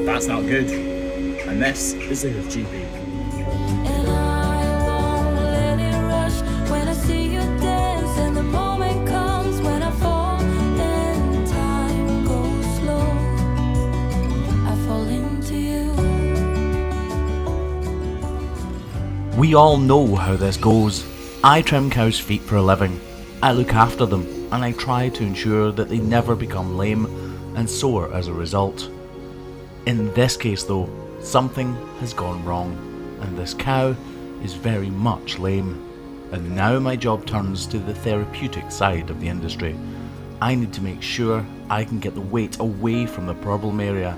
That's not good. And this is the Hoof GP. And I won't let it rush when I see you dance, and the moment comes when I fall and time goes slow. I fall into you. We all know how this goes. I trim cows' feet for a living. I look after them, and I try to ensure that they never become lame and sore as a result. In this case though, something has gone wrong, and this cow is very much lame. And now my job turns to the therapeutic side of the industry. I need to make sure I can get the weight away from the problem area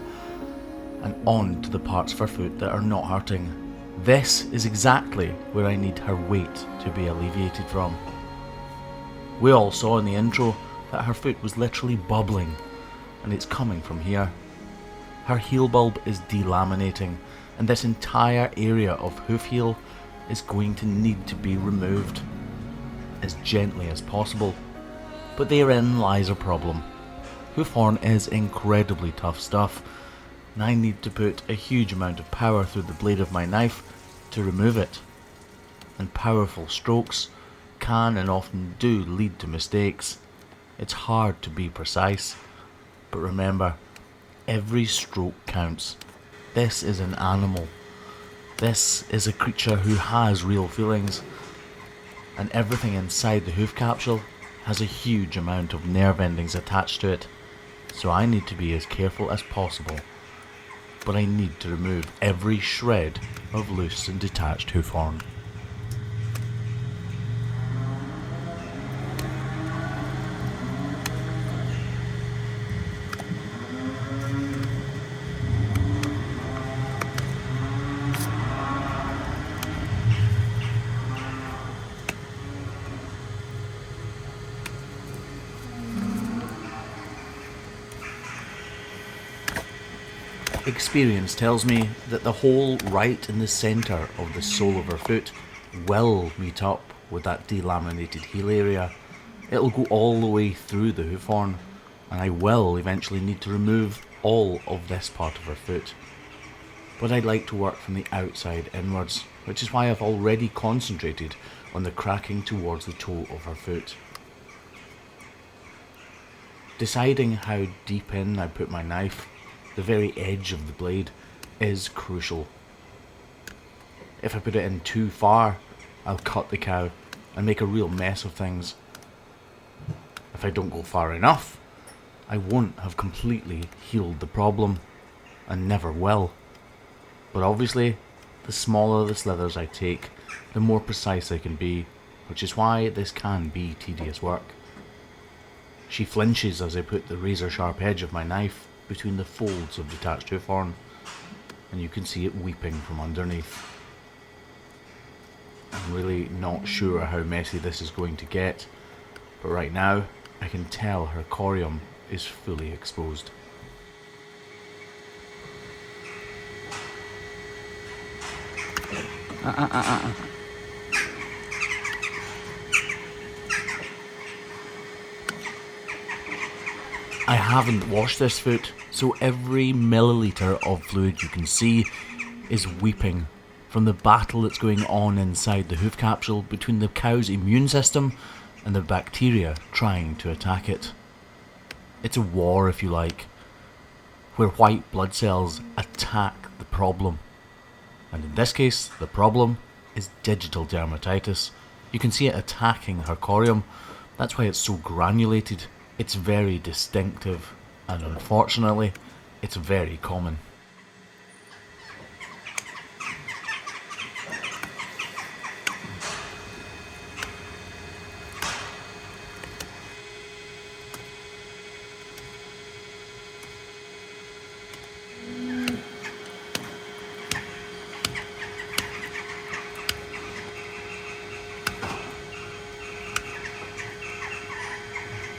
and on to the parts of her foot that are not hurting. This is exactly where I need her weight to be alleviated from. We all saw in the intro that her foot was literally bubbling, and it's coming from here. Her heel bulb is delaminating, and this entire area of hoof heel is going to need to be removed as gently as possible. But therein lies a problem. Hoof horn is incredibly tough stuff, and I need to put a huge amount of power through the blade of my knife to remove it. And powerful strokes can and often do lead to mistakes. It's hard to be precise, but remember, every stroke counts. This is an animal. This is a creature who has real feelings, and everything inside the hoof capsule has a huge amount of nerve endings attached to it, so I need to be as careful as possible. But I need to remove every shred of loose and detached hoof horn. Experience tells me that the hole right in the centre of the sole of her foot will meet up with that delaminated heel area. It'll go all the way through the hoof horn, and I will eventually need to remove all of this part of her foot. But I'd like to work from the outside inwards, which is why I've already concentrated on the cracking towards the toe of her foot. Deciding how deep in I put my knife, the very edge of the blade, is crucial. If I put it in too far, I'll cut the cow and make a real mess of things. If I don't go far enough, I won't have completely healed the problem, and never will. But obviously, the smaller the slithers I take, the more precise I can be, which is why this can be tedious work. She flinches as I put the razor sharp edge of my knife between the folds of detached hoof horn, and you can see it weeping from underneath. I'm really not sure how messy this is going to get, but right now I can tell her corium is fully exposed. I haven't washed this foot, so every milliliter of fluid you can see is weeping from the battle that's going on inside the hoof capsule between the cow's immune system and the bacteria trying to attack it. It's a war, if you like, where white blood cells attack the problem. And in this case, the problem is digital dermatitis. You can see it attacking her corium. That's why it's so granulated. It's very distinctive, and unfortunately, it's very common.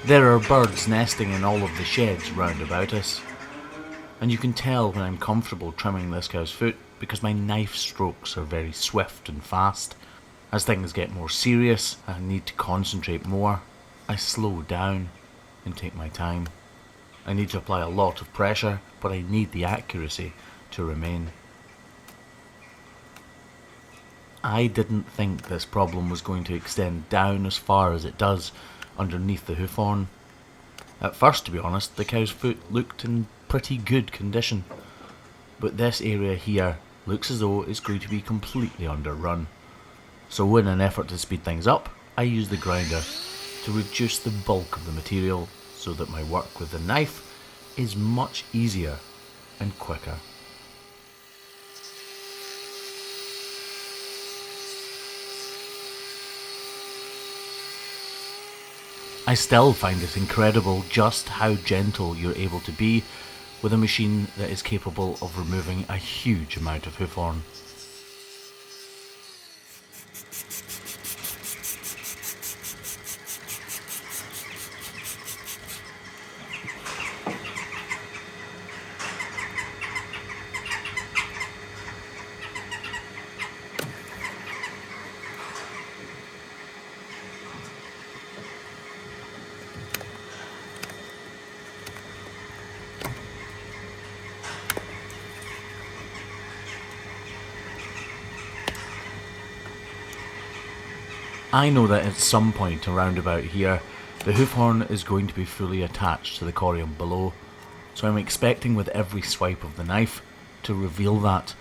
There are birds nesting in all of the sheds round about us, and you can tell when I'm comfortable trimming this cow's foot because my knife strokes are very swift and fast. As things get more serious and I need to concentrate more, I slow down and take my time. I need to apply a lot of pressure, but I need the accuracy to remain. I didn't think this problem was going to extend down as far as it does underneath the hoof horn. At first, to be honest, the cow's foot looked in pretty good condition, but this area here looks as though it's going to be completely underrun. So in an effort to speed things up, I use the grinder to reduce the bulk of the material so that my work with the knife is much easier and quicker. I still find it incredible just how gentle you're able to be with a machine that is capable of removing a huge amount of hoof horn. I know that at some point around about here, the hoof horn is going to be fully attached to the corium below, so I'm expecting with every swipe of the knife to reveal that.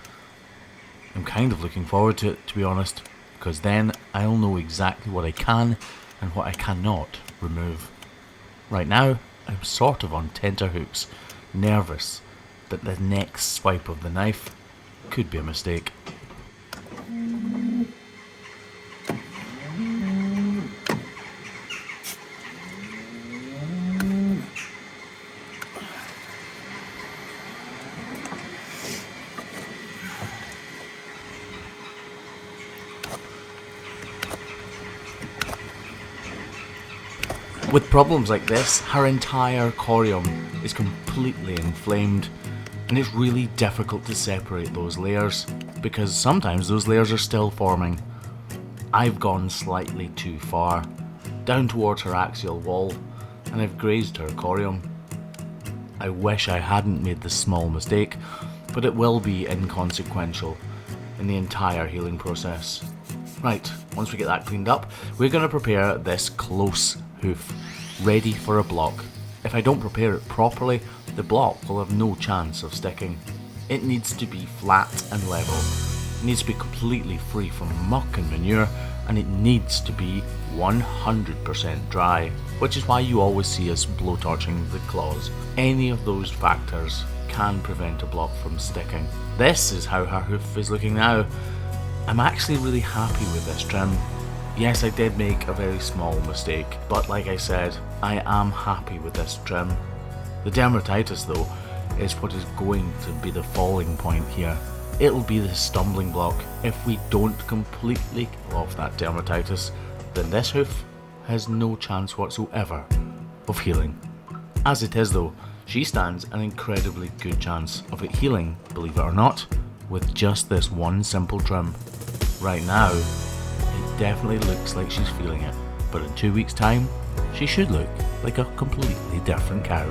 I'm kind of looking forward to it, to be honest, because then I'll know exactly what I can and what I cannot remove. Right now, I'm sort of on tenterhooks, nervous that the next swipe of the knife could be a mistake. With problems like this, her entire corium is completely inflamed, and it's really difficult to separate those layers, because sometimes those layers are still forming. I've gone slightly too far, down towards her axial wall, and I've grazed her corium. I wish I hadn't made this small mistake, but it will be inconsequential in the entire healing process. Right, once we get that cleaned up, we're going to prepare this close hoof, ready for a block. If I don't prepare it properly, the block will have no chance of sticking. It needs to be flat and level. It needs to be completely free from muck and manure, and it needs to be 100% dry, which is why you always see us blowtorching the claws. Any of those factors can prevent a block from sticking. This is how her hoof is looking now. I'm actually really happy with this trim. Yes, I did make a very small mistake, but like I said, I am happy with this trim. The dermatitis though is what is going to be the falling point here. It'll be the stumbling block. If we don't completely kill off that dermatitis, then this hoof has no chance whatsoever of healing. As it is though, she stands an incredibly good chance of it healing, believe it or not, with just this one simple trim. Right now, it definitely looks like she's feeling it, but in 2 weeks' time, she should look like a completely different cow.